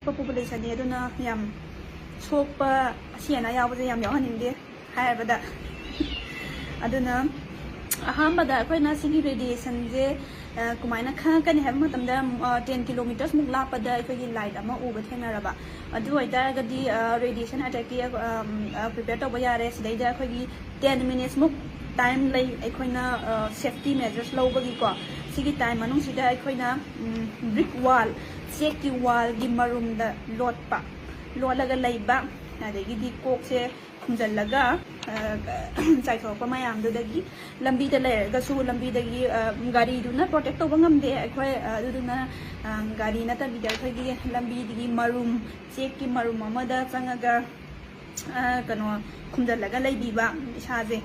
population aduna yam sokpa asiana yawbase yam yawhaningde haibada aduna ahambada akoina sigi radiation je kumaina khakani hab matamda 10 kilometers muk lapada akogi light ama uba thenaraba adu oitaragadi radiation attack ki prepare to bayare sidaida akogi 10 minutes muk time lay akoina safety measures lawbagi ko sigi time manung sida akoina brick wall check wall gi marum da lotpa lolaga laiba adagi kok se khumjallaga chaithokpa mayam dagi lambi da layraga su lambi dagi gari duna protect toba ngamde akhoi aduna gari na ta bidar khagi lambi digi marum check ki marum amada changaga kano khumjallaga laibiba isaje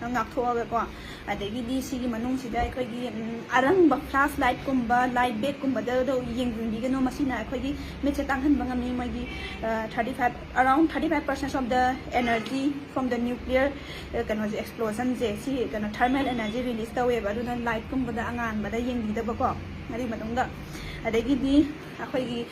ngakhoga ko adagi di sigi manung sida akhoi arangba flashlight kumba light bag kumba da do yengbi gano masina akhoi meche tanghan bangami magi 35 around 35% of the energy from the nuclear kano explosion je si kano thermal energy release tawe ba duna light kumba da angan ba da yengbi da ba ko ari madungda adagi di akhoi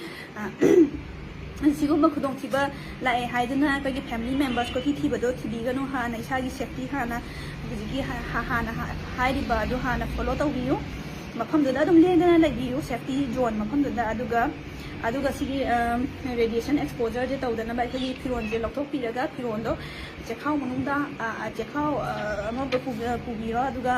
sigumba khudong thiba lai haiduna kagi family members ko thi bado thibigano hana isagi safety hana bujigi hana hairiba do hana follow tawbiyo mafam da dum lengana lagiyo safety zone mafam da aduga sigi radiation exposure je tawdana ba kagi firon je lokthok piraga firon do chekhau manungda chekhau ama pubiro aduga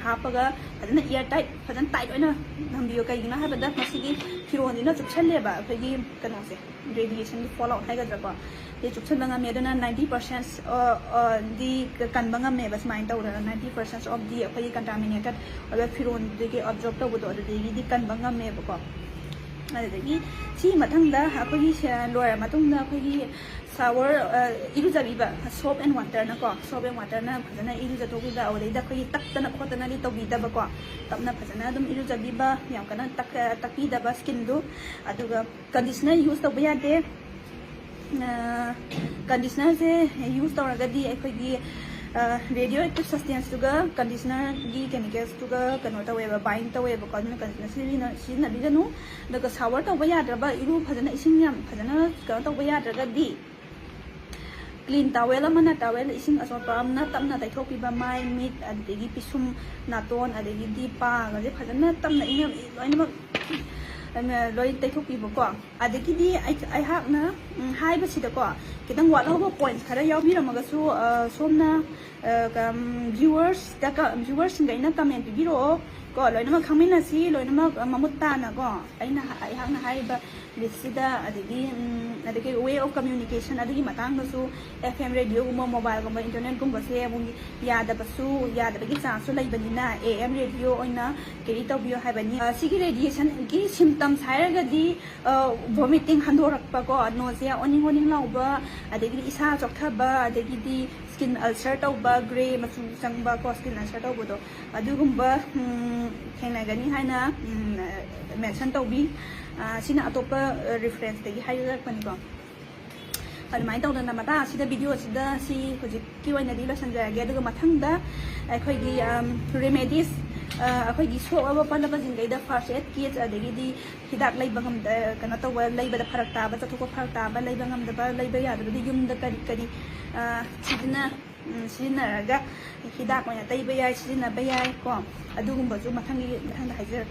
hapaga adana air tight fadan tight oina nambiyo kaigina habada masigi firon dina chupchalle ba kagi kanose radiation fall out haiga draba ye chukchan banga me dana 90% di kan banga me bas main tawda 90% of the apai contaminated aba firon de absorb tawdo adegi di kan banga me ba ko adegi si mathangda apai loira matungda apai shower irujabiba soap and water na ko soap and water na phajana irujatobiba awleida apai taktana khotana li tawbida ba ko tapna phajana dum irujabiba yam kana takpi da ba skin do aduga conditioner use tawba yade conditioner se use tawragadi apai radioactive substance tuga conditioner gi chemicals tuga kano taweba bind taweba ko na conditioner sina biganu daga shower tawba yadraba iru phajana ising yam phajana kano tawba yadraga di clean towel amana towel ising asotpa amna tamna taithokpiba mai meat adegi pisum naton adegi di pa gaje phajana tamna ingam loinama loi taithokpiba ko adegi di ai hakna haiba sida ko kitang wala ba points khara yawbiramaga su somna viewers ngaina comment biro ko loinama khamina si loinama mamutta na ko aina ai hakna haiba lisida adegi way of communication adegi matang su FM radio gumba mobile gumba internet gumba se bungi yada basu yada bagi chance su laibanina AM radio oina keri tawbiyo haibani sigi radiation gi symptoms hairaga di vomiting handorakpa ko nausea oning lauba adegi isa chokthaba adegi di skin ulcer tawba gray machu changba ko skin ulcer tawbo do adugumba thenagani haina mention tawbi sina atopa reference tagi hairapani ko admai tawdana mata sida video sida si hojik ki waina di lesson jage aduga mathangda akhoi gi remedies akhoi gi so aba palaba jingai da first aid kit adegi di hidak laibangam da kana tawa laiba da pharak ta ba chathoko pharak ta ba laibangam da ba laiba ya da di yum da kari sidina raga hidak waina taiba ya sidina ba ya ko adugumba ju mathangda haijar